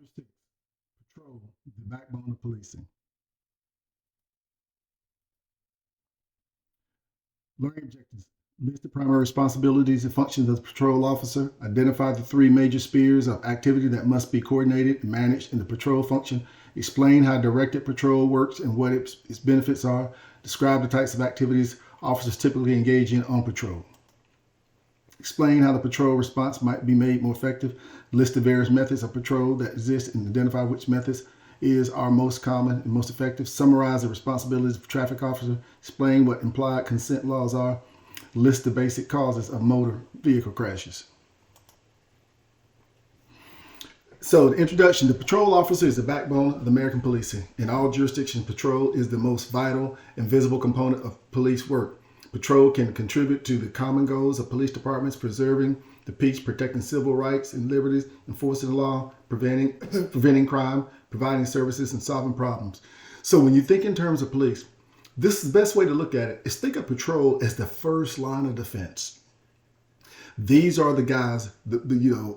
Chapter 6, Patrol, the Backbone of Policing. Learning objectives. List the primary responsibilities and functions of the patrol officer. Identify the three major spheres of activity that must be coordinated and managed in the patrol function. Explain how directed patrol works and what its benefits are. Describe the types of activities officers typically engage in on patrol. Explain how the patrol response might be made more effective. List the various methods of patrol that exist and identify which methods are most common and most effective. Summarize the responsibilities of a traffic officer. Explain what implied consent laws are. List the basic causes of motor vehicle crashes. So the introduction, the patrol officer is the backbone of the American policing. In all jurisdictions, patrol is the most vital and visible component of police work. Patrol can contribute to the common goals of police departments, preserving the peace, protecting civil rights and liberties, enforcing the law, preventing crime, providing services, and solving problems. So when you think in terms of police, this is the best way to look at it is think of patrol as the first line of defense. These are the guys that,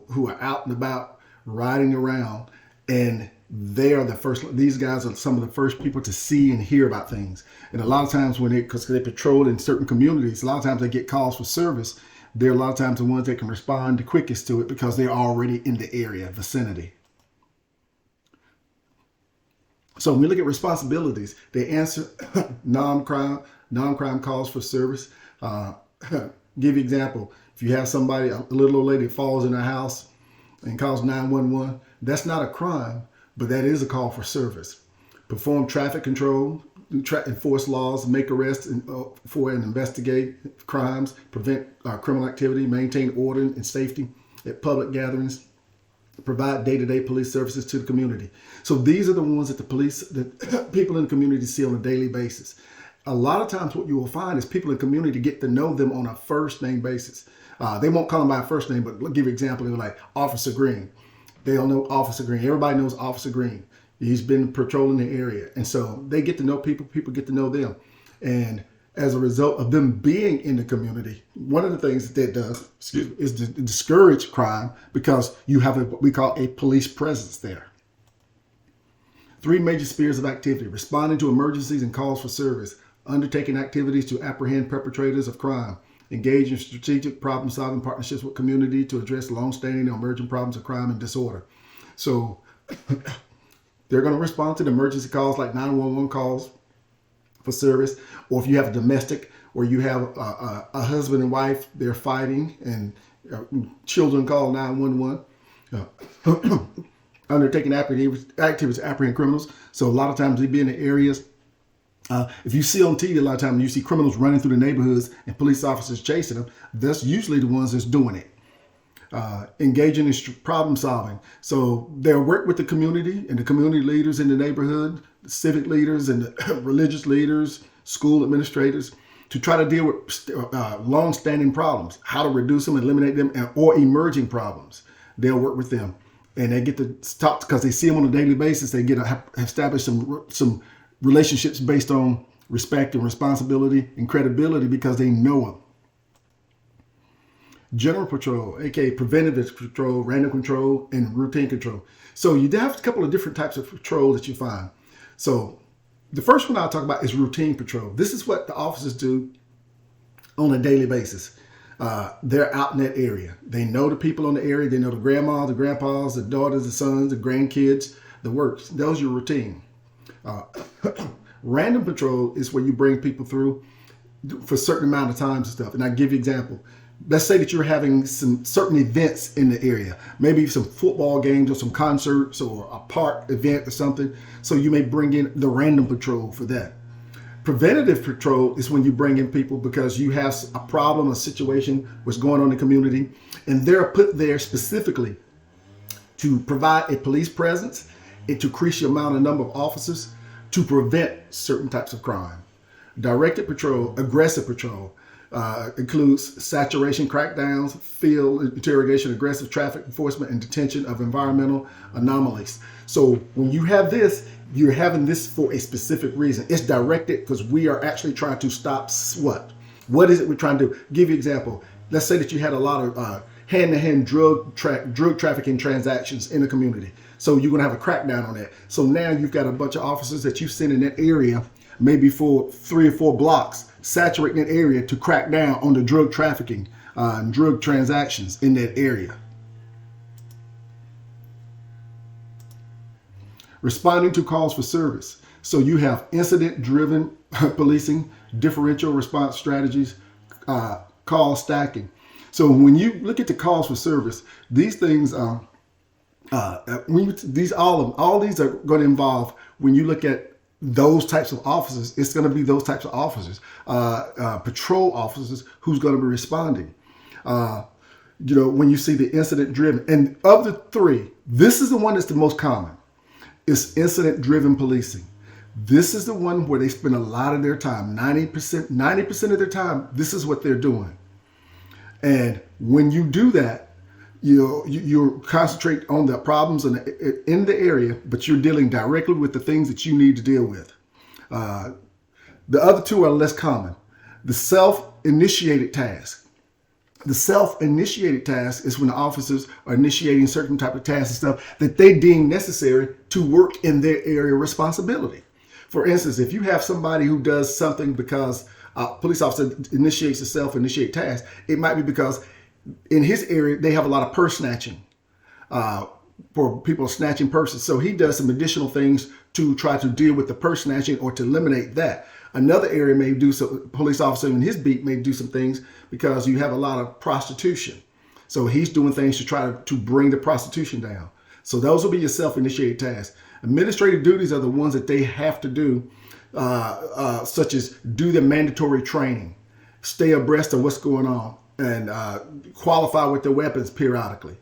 who are out and about riding around, and they are the first. These guys are some of the first people to see and hear about things. And a lot of times because they patrol in certain communities, a lot of times they get calls for service. They're a lot of times the ones that can respond the quickest to it because they're already in the area, vicinity. So when we look at responsibilities, they answer non-crime calls for service. Give you an example. If you have somebody, a little old lady falls in her house and calls 911, that's not a crime, but that is a call for service. Perform traffic control, enforce laws, make arrests for and investigate crimes, prevent criminal activity, maintain order and safety at public gatherings, provide day-to-day police services to the community. So these are the ones that people in the community see on a daily basis. A lot of times what you will find is people in the community get to know them on a first name basis. They won't call them by first name, but I'll give you an example. They're like Officer Green. They'll know Officer Green. Everybody knows Officer Green. He's been patrolling the area. And so they get to know people, people get to know them. And as a result of them being in the community, one of the things that does, is to discourage crime because you have what we call a police presence there. Three major spheres of activity: responding to emergencies and calls for service, undertaking activities to apprehend perpetrators of crime, engage in strategic problem-solving partnerships with community to address long-standing and emerging problems of crime and disorder. So they're going to respond to the emergency calls like 911 calls for service, or if you have a domestic where you have a husband and wife, they're fighting, and children call 911. Undertaking activities to apprehend criminals. So a lot of times they be in the areas. If you see on TV, a lot of times you see criminals running through the neighborhoods and police officers chasing them. That's usually the ones that's doing it. Engaging in problem solving. So they'll work with the community and the community leaders in the neighborhood, the civic leaders and the religious leaders, school administrators, to try to deal with long-standing problems, how to reduce them, eliminate them, or emerging problems. They'll work with them. And they get to talk because they see them on a daily basis. They get to establish some relationships based on respect and responsibility and credibility because they know them. General patrol, aka preventative patrol, random control, and routine control. So you have a couple of different types of patrol that you find. So the first one I'll talk about is routine patrol. This is what the officers do on a daily basis. They're out in that area. They know the people in the area. They know the grandmas, the grandpas, the daughters, the sons, the grandkids, the works. Those are your routine. Random patrol is where you bring people through for a certain amount of times and stuff. And I'll give you an example. Let's say that you're having some certain events in the area, maybe some football games or some concerts or a park event or something. So you may bring in the random patrol for that. Preventative patrol is when you bring in people because you have a problem, a situation, what's going on in the community, and they're put there specifically to provide a police presence and to increase the number of officers to prevent certain types of crime. Directed patrol, aggressive patrol, includes saturation crackdowns, field interrogation, aggressive traffic enforcement, and detention of environmental anomalies. So when you have this, you're having this for a specific reason. It's directed because we are actually trying to stop what? What is it we're trying to do? Give you an example. Let's say that you had a lot of hand-to-hand drug trafficking transactions in the community. So you're going to have a crackdown on that. So now you've got a bunch of officers that you send in that area, maybe for 3 or 4 blocks, saturating that area to crack down on the drug trafficking and drug transactions in that area. Responding to calls for service. So you have incident-driven policing, differential response strategies, call stacking. So when you look at the calls for service, these things, all these are going to involve, when you look at those types of officers, it's going to be those types of officers, patrol officers who's going to be responding. When you see the incident-driven, and of the 3, this is the one that's the most common. It's incident-driven policing. This is the one where they spend a lot of their time, 90% of their time, this is what they're doing. And when you do that, you concentrate on the problems in the area, but you're dealing directly with the things that you need to deal with. The other 2 are less common. The self-initiated task. The self-initiated task is when the officers are initiating certain type of tasks and stuff that they deem necessary to work in their area of responsibility. For instance, if you have somebody who does something because a police officer initiates a self-initiated task, it might be because in his area, they have a lot of purse snatching, for people snatching purses. So he does some additional things to try to deal with the purse snatching or to eliminate that. Another area may do some, police officer in his beat may do some things because you have a lot of prostitution. So he's doing things to try to bring the prostitution down. So those will be your self-initiated tasks. Administrative duties are the ones that they have to do, such as do the mandatory training, stay abreast of what's going on, and qualify with their weapons periodically.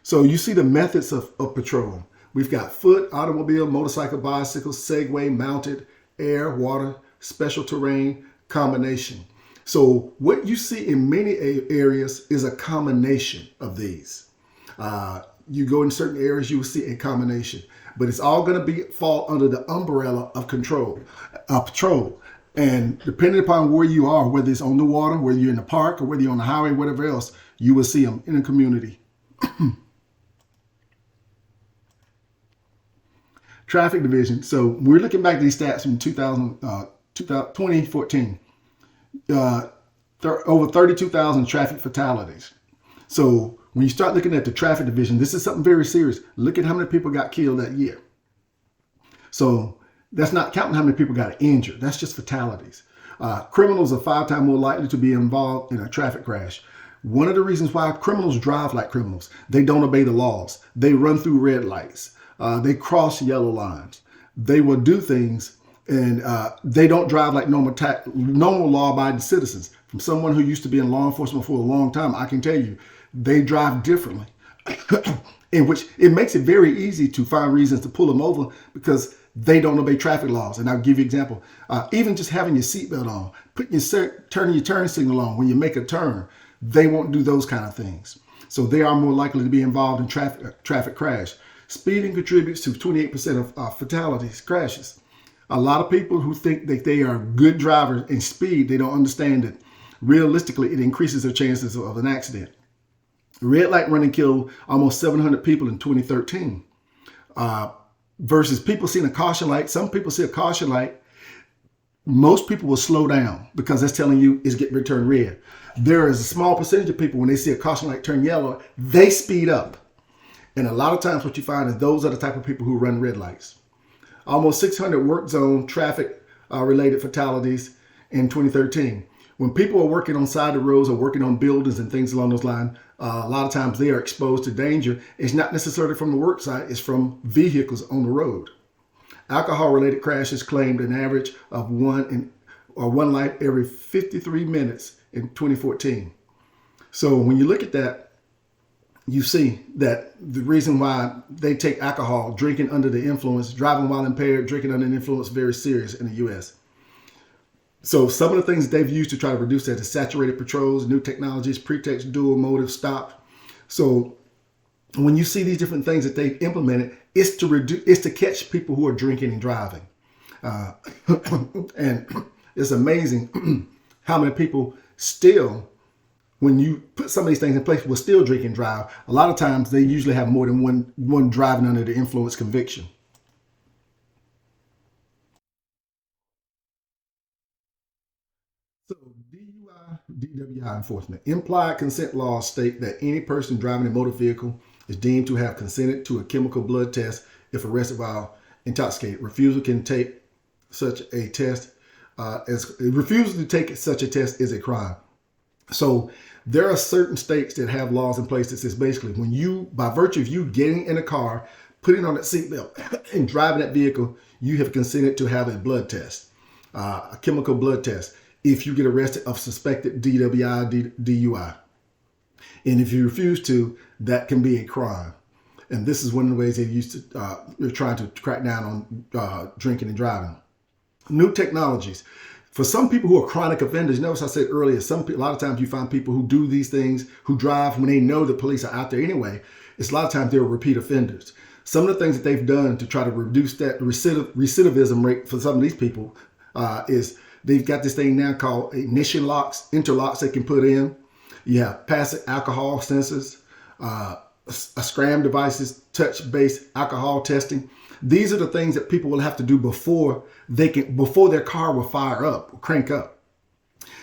So you see the methods of patrol. We've got foot, automobile, motorcycle, bicycle, Segway, mounted, air, water, special terrain, combination. So what you see in many areas is a combination of these. You go in certain areas, you will see a combination, but it's all going to fall under the umbrella of patrol. And depending upon where you are, whether it's on the water, whether you're in the park, or whether you're on the highway, whatever else, you will see them in the community. Traffic division. So we're looking back at these stats from 2014. Over 32,000 traffic fatalities. So when you start looking at the traffic division, this is something very serious. Look at how many people got killed that year. So that's not counting how many people got injured. That's just fatalities. Criminals are 5 times more likely to be involved in a traffic crash. One of the reasons why criminals drive like criminals, they don't obey the laws. They run through red lights. They cross yellow lines. They will do things, and they don't drive like normal law-abiding citizens. From someone who used to be in law enforcement for a long time, I can tell you, they drive differently, in which it makes it very easy to find reasons to pull them over because they don't obey traffic laws. And I'll give you an example. Even just having your seatbelt on, turning your turn signal on when you make a turn, they won't do those kind of things. So they are more likely to be involved in traffic crash. Speeding contributes to 28% of fatalities, crashes. A lot of people who think that they are good drivers in speed, they don't understand that realistically it increases their chances of an accident. Red light running killed almost 700 people in 2013 versus people seeing a caution light. Some people see a caution light. Most people will slow down because that's telling you it's getting ready to turn red. There is a small percentage of people when they see a caution light turn yellow, they speed up. And a lot of times what you find is those are the type of people who run red lights. Almost 600 work zone traffic related fatalities in 2013. When people are working on side of roads or working on buildings and things along those lines, a lot of times they are exposed to danger. It's not necessarily from the work site, it's from vehicles on the road. Alcohol-related crashes claimed an average of one life every 53 minutes in 2014. So when you look at that, you see that the reason why they take alcohol, drinking under the influence, driving while impaired, drinking under the influence, very serious in the U.S. So some of the things that they've used to try to reduce that is saturated patrols, new technologies, pretext, dual motive, stop. So when you see these different things that they've implemented, it's to catch people who are drinking and driving. And it's amazing how many people still, when you put some of these things in place, will still drink and drive. A lot of times they usually have more than one driving under the influence conviction. So DUI, DWI enforcement. Implied consent laws state that any person driving a motor vehicle is deemed to have consented to a chemical blood test if arrested while intoxicated. Refusal to take such a test is a crime. So there are certain states that have laws in place that says basically when you, by virtue of you getting in a car, putting on that seatbelt and driving that vehicle, you have consented to have a blood test, a chemical blood test, if you get arrested of suspected DWI, DUI. And if you refuse to, that can be a crime. And this is one of the ways they're trying to crack down on drinking and driving. New technologies. For some people who are chronic offenders, notice I said earlier, a lot of times you find people who do these things, who drive when they know the police are out there anyway. It's a lot of times they're repeat offenders. Some of the things that they've done to try to reduce that recidivism rate for some of these people is they've got this thing now called ignition locks, interlocks they can put in. You have passive alcohol sensors, SCRAM devices, touch-based alcohol testing. These are the things that people will have to do before their car will fire up, or crank up,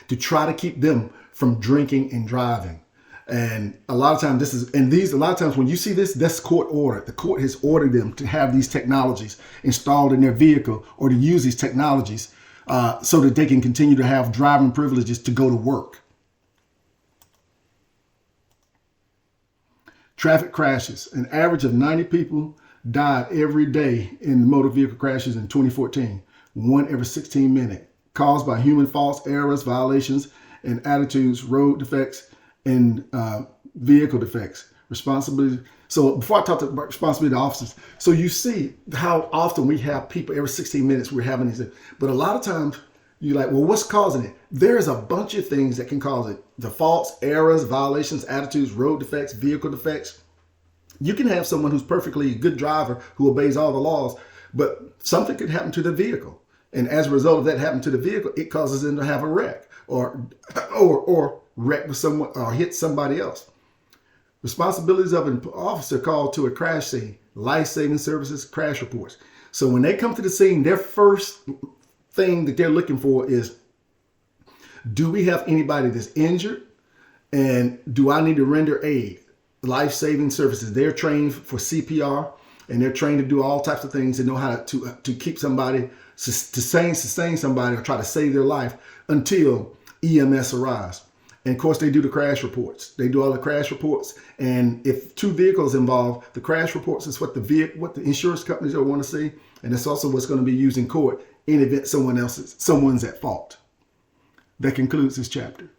to try to keep them from drinking and driving. And a lot of times a lot of times when you see this, that's court ordered. The court has ordered them to have these technologies installed in their vehicle or to use these technologies so that they can continue to have driving privileges to go to work. Traffic crashes. An average of 90 people died every day in motor vehicle crashes in 2014, 1 every 16 minutes, caused by human faults, errors, violations, and attitudes, road defects, and vehicle defects. Responsibility. So before I talk about responsibility of officers, so you see how often we have people every 16 minutes we're having these, but a lot of times you're like, well, what's causing it? There's a bunch of things that can cause it. The faults, errors, violations, attitudes, road defects, vehicle defects. You can have someone who's perfectly good driver who obeys all the laws, but something could happen to the vehicle. And as a result of that happening to the vehicle, it causes them to have a wreck or wreck with someone or hit somebody else. Responsibilities of an officer called to a crash scene, life-saving services, crash reports. So when they come to the scene, their first thing that they're looking for is, do we have anybody that's injured? And do I need to render aid? Life-saving services. They're trained for CPR and they're trained to do all types of things and know how to keep somebody, to sustain somebody or try to save their life until EMS arrives. And of course, they do the crash reports. They do all the crash reports. And if 2 vehicles involved, the crash reports is what the insurance companies will want to see. And it's also what's going to be used in court in event someone's at fault. That concludes this chapter.